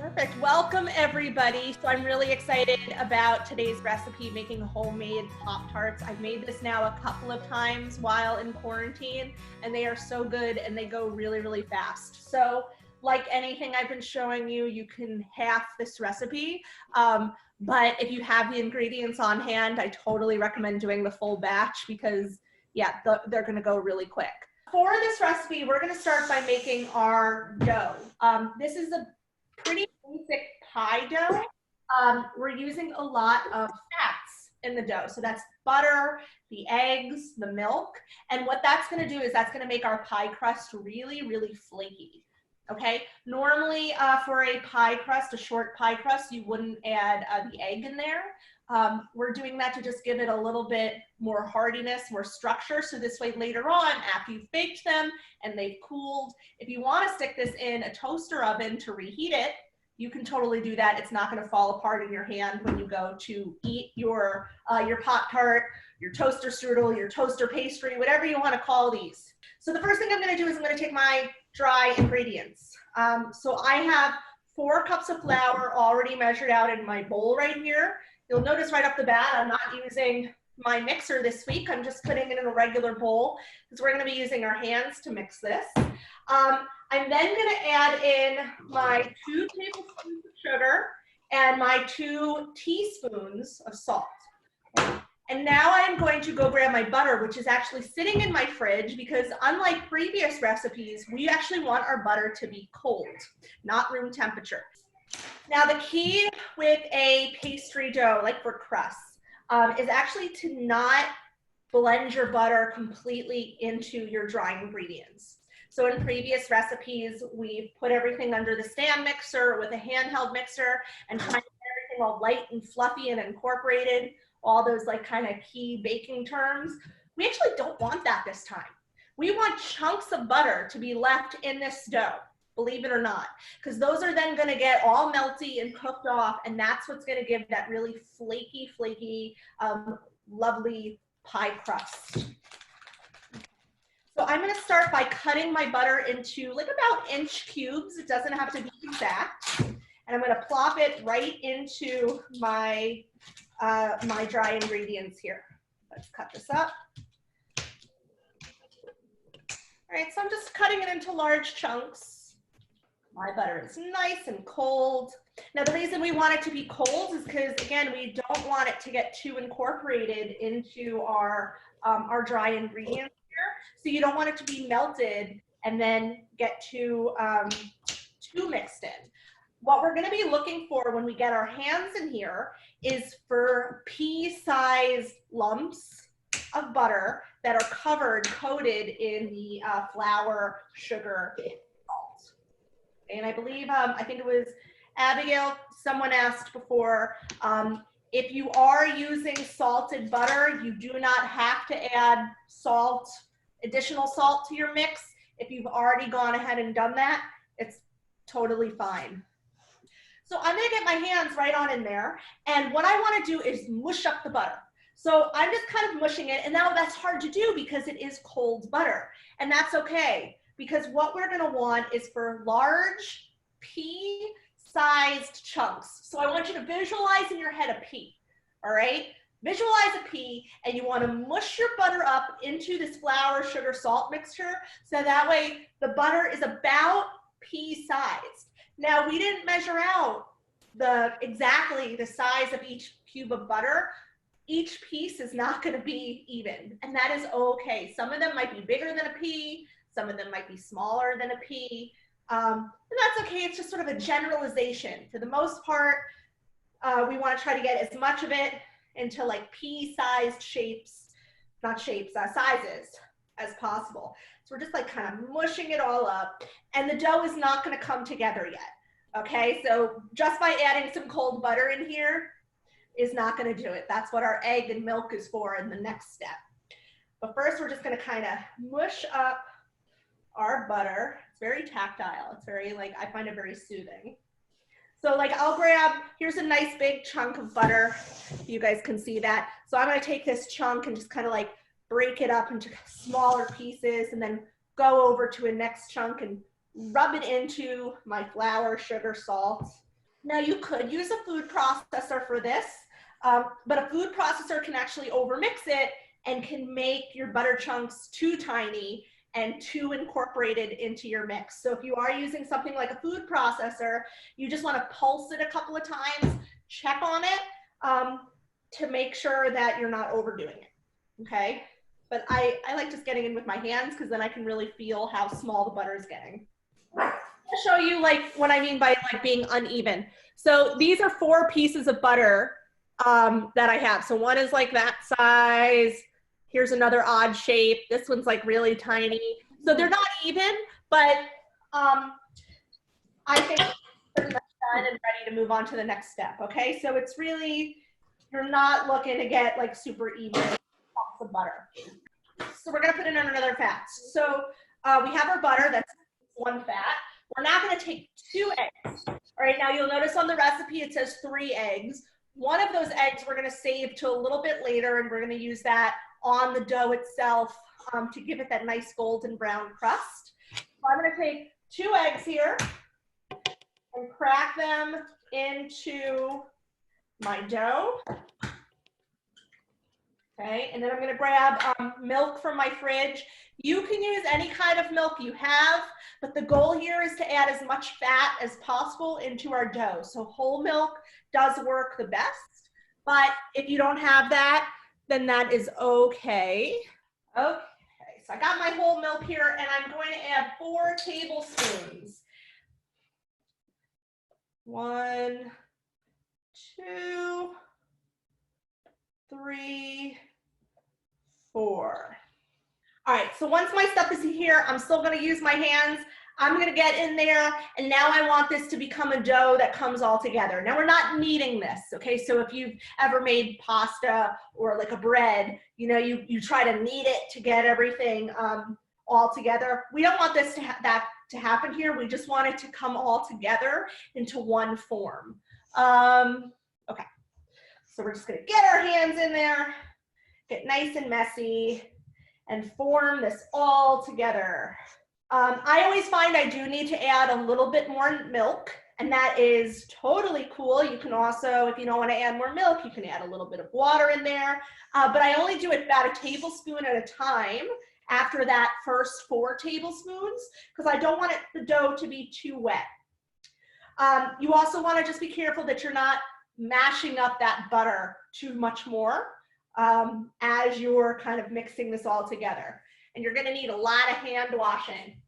Perfect. Welcome, everybody. So I'm really excited about today's recipe, making homemade Pop-Tarts. I've made this now a couple of times while in quarantine, and they are so good and they go really, really fast. So like anything I've been showing you, you can half this recipe. But if you have the ingredients on hand, I totally recommend doing the full batch because, yeah, they're going to go really quick. For this recipe, we're going to start by making our dough. This is a pretty basic pie dough. We're using a lot of fats in the dough. So that's butter, the eggs, the milk. And what that's going to do is that's going to make our pie crust really, really flaky. Okay, normally for a pie crust, a short pie crust, you wouldn't add the egg in there. We're doing that to just give it a little bit more hardiness, more structure. So this way later on, after you've baked them and they've cooled, if you want to stick this in a toaster oven to reheat it, you can totally do that. It's not going to fall apart in your hand when you go to eat your Pop-Tart, your toaster strudel, your toaster pastry, whatever you want to call these. So the first thing I'm going to do is I'm going to take my dry ingredients. So I have 4 cups of flour already measured out in my bowl right here. You'll notice right off the bat, I'm not using my mixer this week. I'm just putting it in a regular bowl because we're going to be using our hands to mix this. I'm then going to add in my 2 tablespoons of sugar and my 2 teaspoons of salt. And now I am going to go grab my butter, which is actually sitting in my fridge because unlike previous recipes, we actually want our butter to be cold, not room temperature. Now the key with a pastry dough, like for crusts, is actually to not blend your butter completely into your dry ingredients. So in previous recipes, we've put everything under the stand mixer with a handheld mixer and trying to get everything all light and fluffy and incorporated, all those like kind of key baking terms. We actually don't want that this time. We want chunks of butter to be left in this dough, believe it or not, because those are then going to get all melty and cooked off, and that's what's going to give that really flaky, lovely pie crust. So I'm going to start by cutting my butter into like about inch cubes. It doesn't have to be exact. And I'm going to plop it right into my, my dry ingredients here. Let's cut this up. All right, so I'm just cutting it into large chunks. My butter is nice and cold. Now the reason we want it to be cold is because, again, we don't want it to get too incorporated into our dry ingredients here. So you don't want it to be melted and then get too mixed in. What we're going to be looking for when we get our hands in here is for pea-sized lumps of butter that are coated in the flour, sugar, salt. And I believe, I think it was Abigail, someone asked before, if you are using salted butter, you do not have to add salt, additional salt to your mix. If you've already gone ahead and done that, it's totally fine. So I'm gonna get my hands right on in there, and what I wanna do is mush up the butter. So I'm just kind of mushing it, and now that's hard to do because it is cold butter, and that's okay, because what we're gonna want is for large pea-sized chunks. So I want you to visualize in your head a pea, all right? Visualize a pea, and you want to mush your butter up into this flour, sugar, salt mixture, so that way the butter is about pea-sized. Now, we didn't measure out exactly the size of each cube of butter. Each piece is not going to be even, and that is okay. Some of them might be bigger than a pea, some of them might be smaller than a pea, and that's okay. It's just sort of a generalization. For the most part, we want to try to get as much of it into like pea-sized sizes as possible. So we're just like kind of mushing it all up, and the dough is not going to come together yet. Okay, so just by adding some cold butter in here is not going to do it. That's what our egg and milk is for in the next step. But first, we're just going to kind of mush up our butter. It's very tactile. It's very, like, I find it very soothing. So like I'll grab, here's a nice big chunk of butter. You guys can see that. So I'm going to take this chunk and just kind of like break it up into smaller pieces and then go over to a next chunk and rub it into my flour, sugar, salt. Now you could use a food processor for this, but a food processor can actually overmix it and can make your butter chunks too tiny and too incorporated into your mix. So if you are using something like a food processor, you just want to pulse it a couple of times, check on it to make sure that you're not overdoing it, okay? But I like just getting in with my hands because then I can really feel how small the butter is getting. I'll show you like what I mean by like being uneven. So these are 4 pieces of butter that I have. So one is like that size. Here's another odd shape. This one's like really tiny. So they're not even, but I think we're pretty much done and ready to move on to the next step. Okay, so it's really, you're not looking to get like super even chunks of butter. So we're gonna put in another fat. So we have our butter, that's 1 fat. We're now gonna take 2 eggs. All right, now you'll notice on the recipe it says 3 eggs. One of those eggs we're gonna save to a little bit later, and we're gonna use that on the dough itself to give it that nice golden brown crust. So I'm gonna take 2 eggs here and crack them into my dough. Okay, and then I'm gonna grab milk from my fridge. You can use any kind of milk you have, but the goal here is to add as much fat as possible into our dough. So whole milk does work the best, but if you don't have that, then that is okay. Okay, so I got my whole milk here and I'm going to add 4 tablespoons. 1, 2, 3, 4. All right, so once my stuff is here, I'm still gonna use my hands. I'm gonna get in there, and now I want this to become a dough that comes all together. Now we're not kneading this, okay? So if you've ever made pasta or like a bread, you know, you try to knead it to get everything all together. We don't want this to happen here. We just want it to come all together into one form. Okay, so we're just gonna get our hands in there, get nice and messy, and form this all together. I always find I do need to add a little bit more milk, and that is totally cool. You can also, if you don't want to add more milk, you can add a little bit of water in there, but I only do it about a tablespoon at a time after that first 4 tablespoons, because I don't want the dough to be too wet. You also want to just be careful that you're not mashing up that butter too much more as you're kind of mixing this all together. And you're gonna need a lot of hand washing.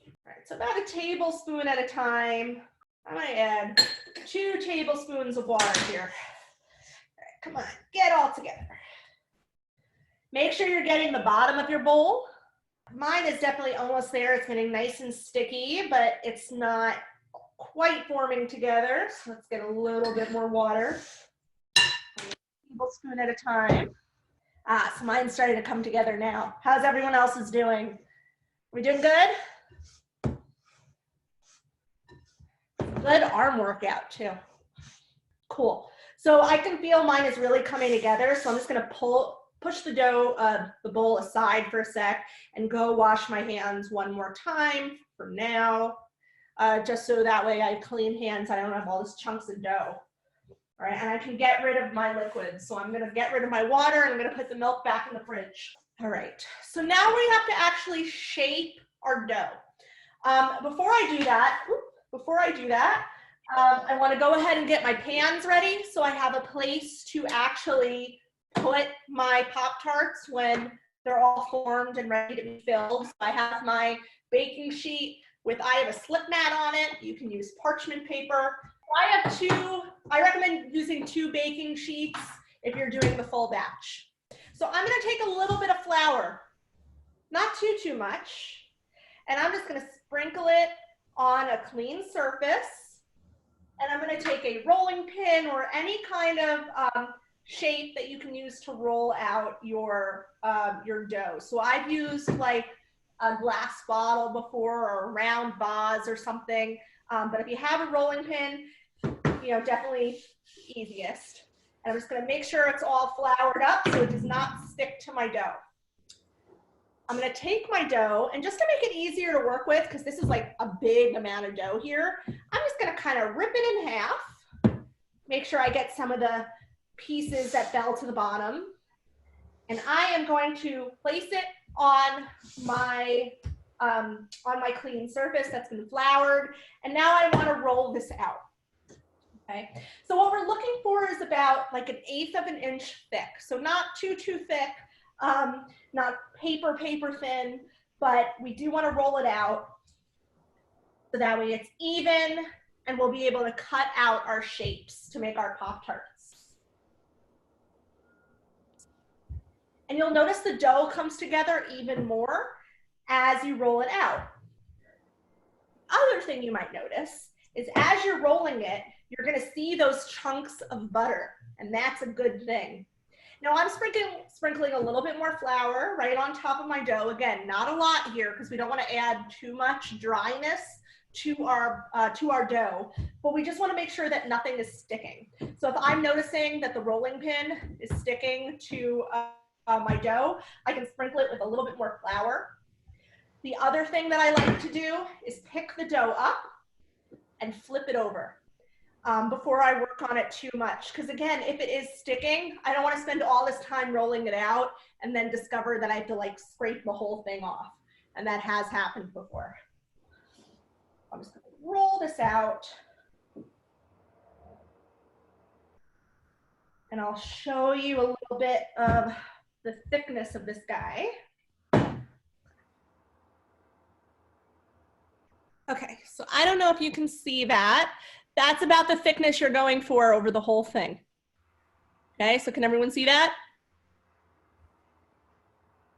All right, so about a tablespoon at a time. I'm gonna add 2 tablespoons of water here. All right, come on, get all together. Make sure you're getting the bottom of your bowl. Mine is definitely almost there. It's getting nice and sticky, but it's not quite forming together. So let's get a little bit more water. Tablespoon at a time. So mine's starting to come together now. How's everyone else's doing? We doing good? Good arm workout too. Cool. So I can feel mine is really coming together. So I'm just gonna push the dough, the bowl aside for a sec and go wash my hands one more time for now. Just so that way I have clean hands. I don't have all these chunks of dough. All right, and I can get rid of my liquids. So I'm gonna get rid of my water and I'm gonna put the milk back in the fridge. All right, so now we have to actually shape our dough. Before I do that, I wanna go ahead and get my pans ready so I have a place to actually put my Pop-Tarts when they're all formed and ready to be filled. So I have my baking sheet I have a slip mat on it. You can use parchment paper. I recommend using 2 baking sheets if you're doing the full batch. So I'm gonna take a little bit of flour, not too much, and I'm just gonna sprinkle it on a clean surface. And I'm gonna take a rolling pin or any kind of shape that you can use to roll out your dough. So I've used like a glass bottle before or a round vase or something. But if you have a rolling pin, you know, definitely easiest. And I'm just gonna make sure it's all floured up so it does not stick to my dough. I'm gonna take my dough, and just to make it easier to work with, because this is like a big amount of dough here, I'm just gonna kind of rip it in half. make sure I get some of the pieces that fell to the bottom. And I am going to place it on my clean surface that's been floured. And now I want to roll this out. Okay, so what we're looking for is about like 1/8 of an inch thick. So not too thick, not paper thin, but we do want to roll it out so that way it's even and we'll be able to cut out our shapes to make our Pop-Tarts. And you'll notice the dough comes together even more as you roll it out. Other thing you might notice is as you're rolling it, you're going to see those chunks of butter, and that's a good thing. Now I'm sprinkling a little bit more flour right on top of my dough. Again, not a lot here because we don't want to add too much dryness to our dough, but we just want to make sure that nothing is sticking. So if I'm noticing that the rolling pin is sticking to my dough, I can sprinkle it with a little bit more flour. The other thing that I like to do is pick the dough up and flip it over before I work on it too much. Because again, if it is sticking, I don't want to spend all this time rolling it out and then discover that I have to like scrape the whole thing off. And that has happened before. I'm just going to roll this out. And I'll show you a little bit of the thickness of this guy. Okay, so I don't know if you can see that. That's about the thickness you're going for over the whole thing. Okay, so can everyone see that?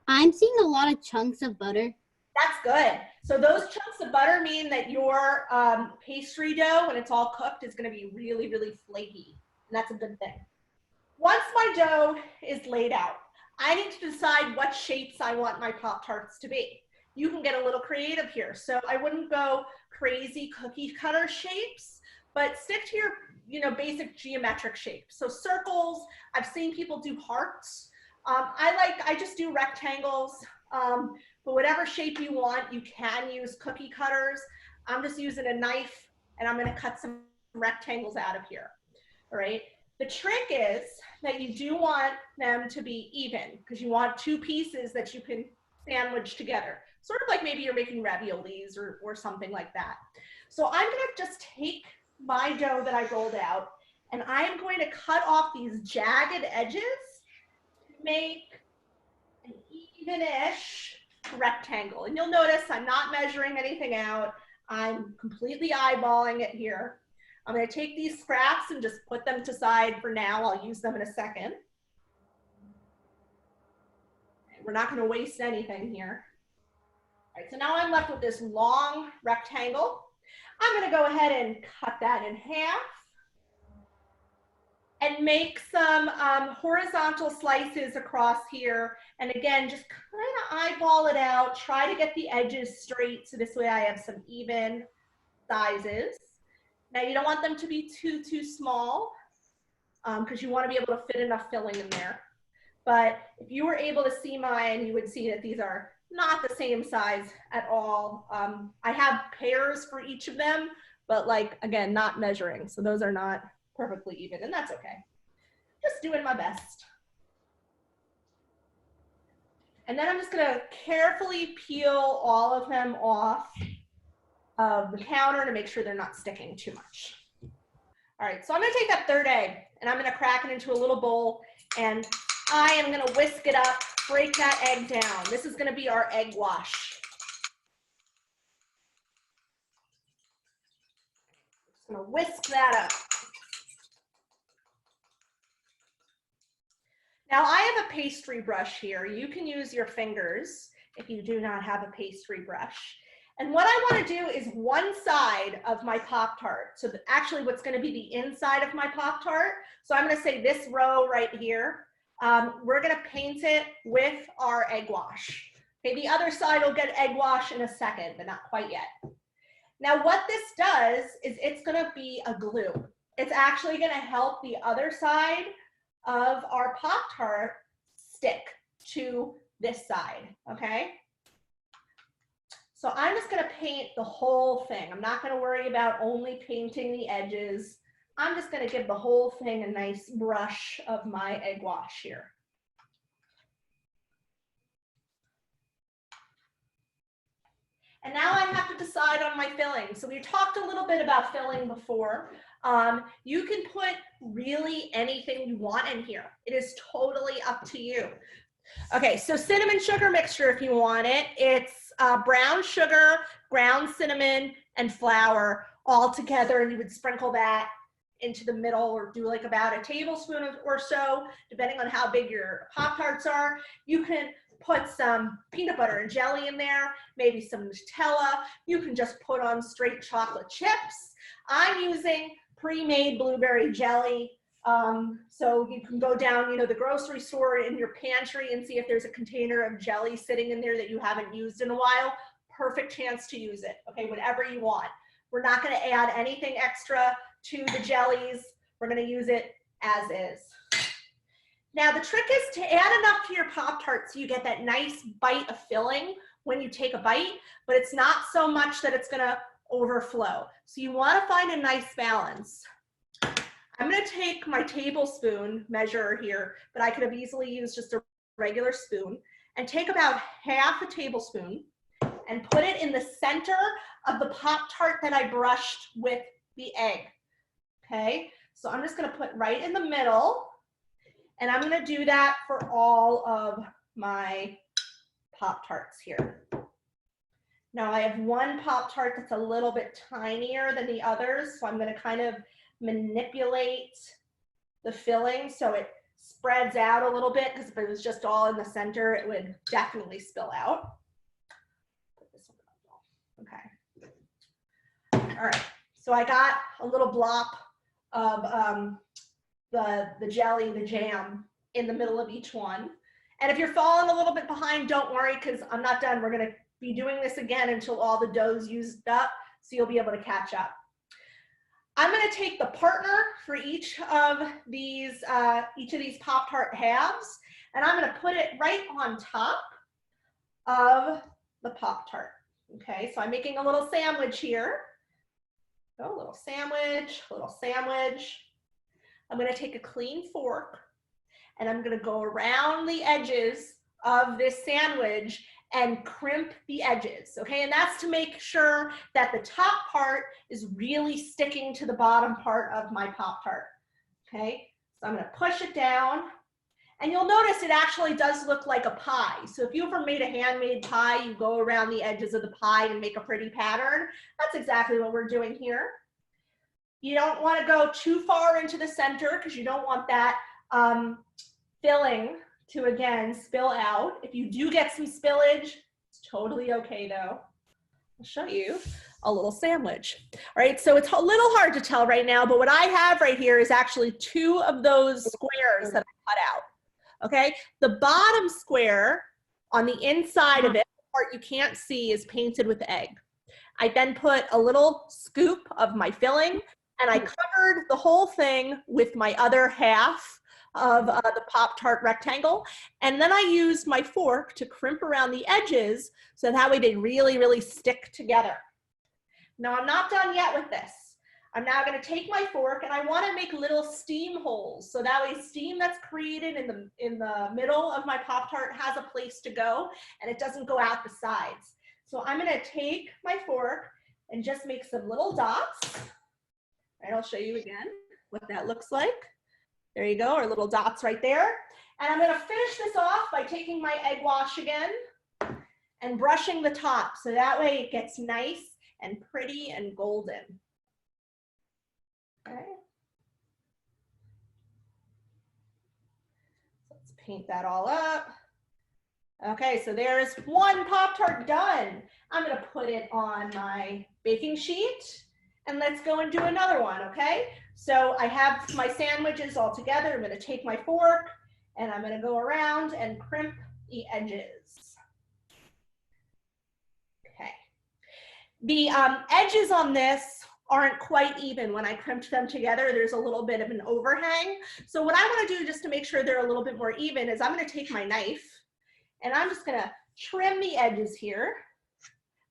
I'm seeing a lot of chunks of butter. That's good. So those chunks of butter mean that your pastry dough, when it's all cooked, is going to be really, really flaky. And that's a good thing. Once my dough is laid out, I need to decide what shapes I want my Pop-Tarts to be. You can get a little creative here. So I wouldn't go crazy cookie cutter shapes, but stick to your basic geometric shapes. So circles, I've seen people do hearts. I just do rectangles, but whatever shape you want, you can use cookie cutters. I'm just using a knife and I'm gonna cut some rectangles out of here, all right? The trick is that you do want them to be even because you want two pieces that you can sandwich together. Sort of like maybe you're making raviolis or something like that. So I'm gonna just take my dough that I rolled out and I am going to cut off these jagged edges to make an even-ish rectangle. And you'll notice I'm not measuring anything out. I'm completely eyeballing it here. I'm going to take these scraps and just put them to side for now. I'll use them in a second. We're not going to waste anything here. All right, so now I'm left with this long rectangle. I'm going to go ahead and cut that in half and make some horizontal slices across here. And again, just kind of eyeball it out. Try to get the edges straight so this way I have some even sizes. Now you don't want them to be too small because you want to be able to fit enough filling in there. But if you were able to see mine, you would see that these are not the same size at all. I have pairs for each of them, but like, again, not measuring. So those are not perfectly even, and that's okay. Just doing my best. And then I'm just gonna carefully peel all of them off of the counter to make sure they're not sticking too much. All right, so I'm gonna take that third egg and I'm gonna crack it into a little bowl and I am gonna whisk it up, break that egg down. This is gonna be our egg wash. Just gonna whisk that up. Now I have a pastry brush here. You can use your fingers if you do not have a pastry brush. And what I want to do is one side of my Pop-Tart. So actually what's going to be the inside of my Pop-Tart. So I'm going to say this row right here. We're going to paint it with our egg wash. Okay, the other side will get egg wash in a second, but not quite yet. Now what this does is it's going to be a glue. It's actually going to help the other side of our Pop-Tart stick to this side, okay? So I'm just gonna paint the whole thing. I'm not gonna worry about only painting the edges. I'm just gonna give the whole thing a nice brush of my egg wash here. And now I have to decide on my filling. So we talked a little bit about filling before. You can put really anything you want in here. It is totally up to you. Okay, so cinnamon sugar mixture if you want it. It's brown sugar, ground cinnamon, and flour all together, and you would sprinkle that into the middle or do like about a tablespoon or so, depending on how big your Pop-Tarts are. You can put some peanut butter and jelly in there, maybe some Nutella. You can just put on straight chocolate chips. I'm using pre-made blueberry jelly. So you can go down, the grocery store in your pantry and see if there's a container of jelly sitting in there that you haven't used in a while. Perfect chance to use it, okay, whatever you want. We're not gonna add anything extra to the jellies. We're gonna use it as is. Now the trick is to add enough to your Pop-Tart so you get that nice bite of filling when you take a bite, but it's not so much that it's gonna overflow. So you wanna find a nice balance. I'm gonna take my tablespoon measure here, but I could have easily used just a regular spoon, and take about half a tablespoon and put it in the center of the Pop-Tart that I brushed with the egg, okay? So I'm just gonna put right in the middle, and I'm gonna do that for all of my Pop-Tarts here. Now I have one Pop-Tart that's a little bit tinier than the others, so I'm gonna kind of manipulate the filling so it spreads out a little bit, because if it was just all in the center, it would definitely spill out. Put this one on. Okay. All right. So I got a little blob of the jelly, the jam, in the middle of each one. And if you're falling a little bit behind, don't worry, because I'm not done. We're going to be doing this again until all the dough's used up, so you'll be able to catch up. I'm going to take the partner for each of these Pop-Tart halves, and I'm going to put it right on top of the Pop-Tart. Okay, so I'm making a little sandwich here. So a little sandwich, a little sandwich. I'm going to take a clean fork, and I'm going to go around the edges of this sandwich and crimp the edges, okay? And that's to make sure that the top part is really sticking to the bottom part of my Pop-Tart, okay? So I'm gonna push it down, and you'll notice it actually does look like a pie. So if you ever made a handmade pie, you go around the edges of the pie and make a pretty pattern. That's exactly what we're doing here. You don't wanna go too far into the center, because you don't want that filling to, again, spill out. If you do get some spillage, it's totally okay though. I'll show you a little sandwich. All right, so it's a little hard to tell right now, but what I have right here is actually 2 of those squares that I cut out, okay? The bottom square on the inside of it, the part you can't see, is painted with egg. I then put a little scoop of my filling, and I covered the whole thing with my other half of the Pop-Tart rectangle. And then I used my fork to crimp around the edges so that way they really, really stick together. Now I'm not done yet with this. I'm now gonna take my fork, and I wanna make little steam holes. So that way steam that's created in the middle of my Pop-Tart has a place to go, and it doesn't go out the sides. So I'm gonna take my fork and just make some little dots. And I'll show you again what that looks like. There you go, our little dots right there. And I'm gonna finish this off by taking my egg wash again and brushing the top, so that way it gets nice and pretty and golden. Okay. Let's paint that all up. Okay, so there's one Pop-Tart done. I'm gonna put it on my baking sheet, and let's go and do another one, okay? So I have my sandwiches all together. I'm gonna take my fork, and I'm gonna go around and crimp the edges. Okay. The edges on this aren't quite even. When I crimped them together, there's a little bit of an overhang. So what I wanna do, just to make sure they're a little bit more even, is I'm gonna take my knife, and I'm just gonna trim the edges here.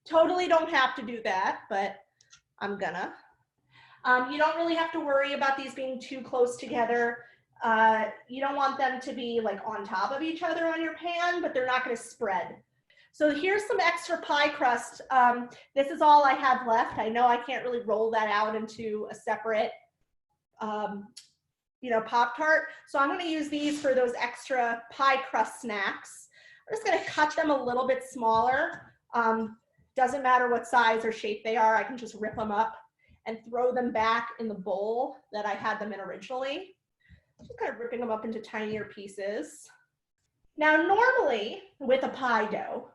Totally don't have to do that, but I'm gonna. You don't really have to worry about these being too close together. You don't want them to be like on top of each other on your pan, but they're not going to spread. So here's some extra pie crust. This is all I have left. I know I can't really roll that out into a separate Pop-Tart. So I'm going to use these for those extra pie crust snacks. I'm just going to cut them a little bit smaller. Doesn't matter what size or shape they are. I can just rip them up and throw them back in the bowl that I had them in originally. Just kind of ripping them up into tinier pieces. Now, normally with a pie dough,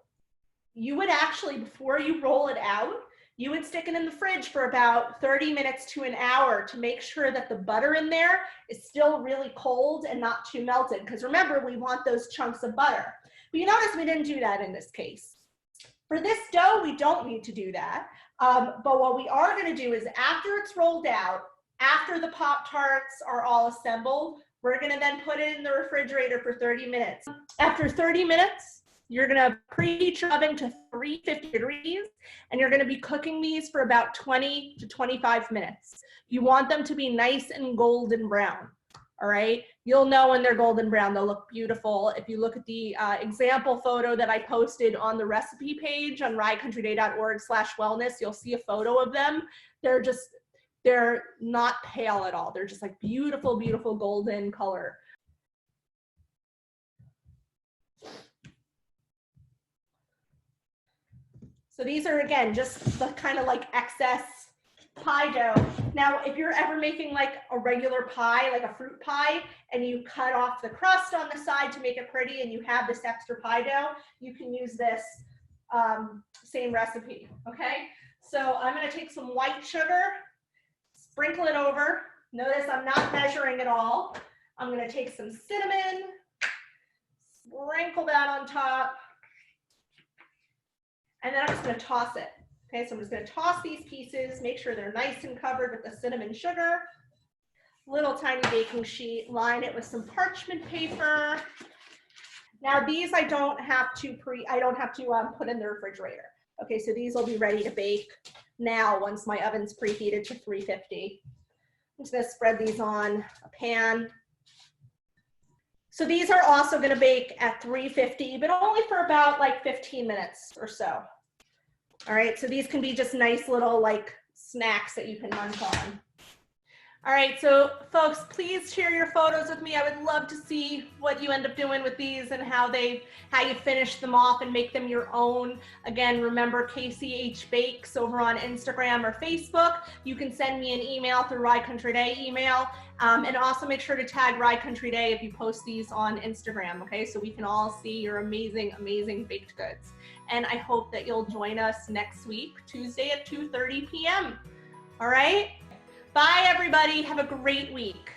you would actually, before you roll it out, you would stick it in the fridge for about 30 minutes to an hour to make sure that the butter in there is still really cold and not too melted. Because remember, we want those chunks of butter. But you notice we didn't do that in this case. For this dough, we don't need to do that. But what we are going to do is after it's rolled out, after the Pop-Tarts are all assembled, we're going to then put it in the refrigerator for 30 minutes. After 30 minutes, you're going to preheat your oven to 350 degrees, and you're going to be cooking these for about 20 to 25 minutes. You want them to be nice and golden brown. All right, you'll know when they're golden brown, they'll look beautiful. If you look at the example photo that I posted on the recipe page on ryecountryday.org/wellness, you'll see a photo of them. They're not pale at all. They're just like beautiful, beautiful golden color. So these are, again, just the kind of like excess pie dough. Now, if you're ever making like a regular pie, like a fruit pie, and you cut off the crust on the side to make it pretty and you have this extra pie dough, you can use this same recipe, okay? So I'm gonna take some white sugar, sprinkle it over. Notice I'm not measuring at all. I'm gonna take some cinnamon, sprinkle that on top, and then I'm just gonna toss it. Okay, so I'm just gonna toss these pieces, make sure they're nice and covered with the cinnamon sugar. Little tiny baking sheet, line it with some parchment paper. Now these I don't have to put in the refrigerator. Okay, so these will be ready to bake now once my oven's preheated to 350. I'm just gonna spread these on a pan. So these are also gonna bake at 350, but only for about like 15 minutes or so. All right, so these can be just nice little like snacks that you can munch on. All right, so folks, please share your photos with me. I would love to see what you end up doing with these and how you finish them off and make them your own. Again, remember KCH Bakes over on Instagram or Facebook. You can send me an email through Rye Country Day email. And also make sure to tag Rye Country Day if you post these on Instagram, okay? So we can all see your amazing, amazing baked goods. And I hope that you'll join us next week, Tuesday at 2:30 p.m. All right? Bye, everybody. Have a great week.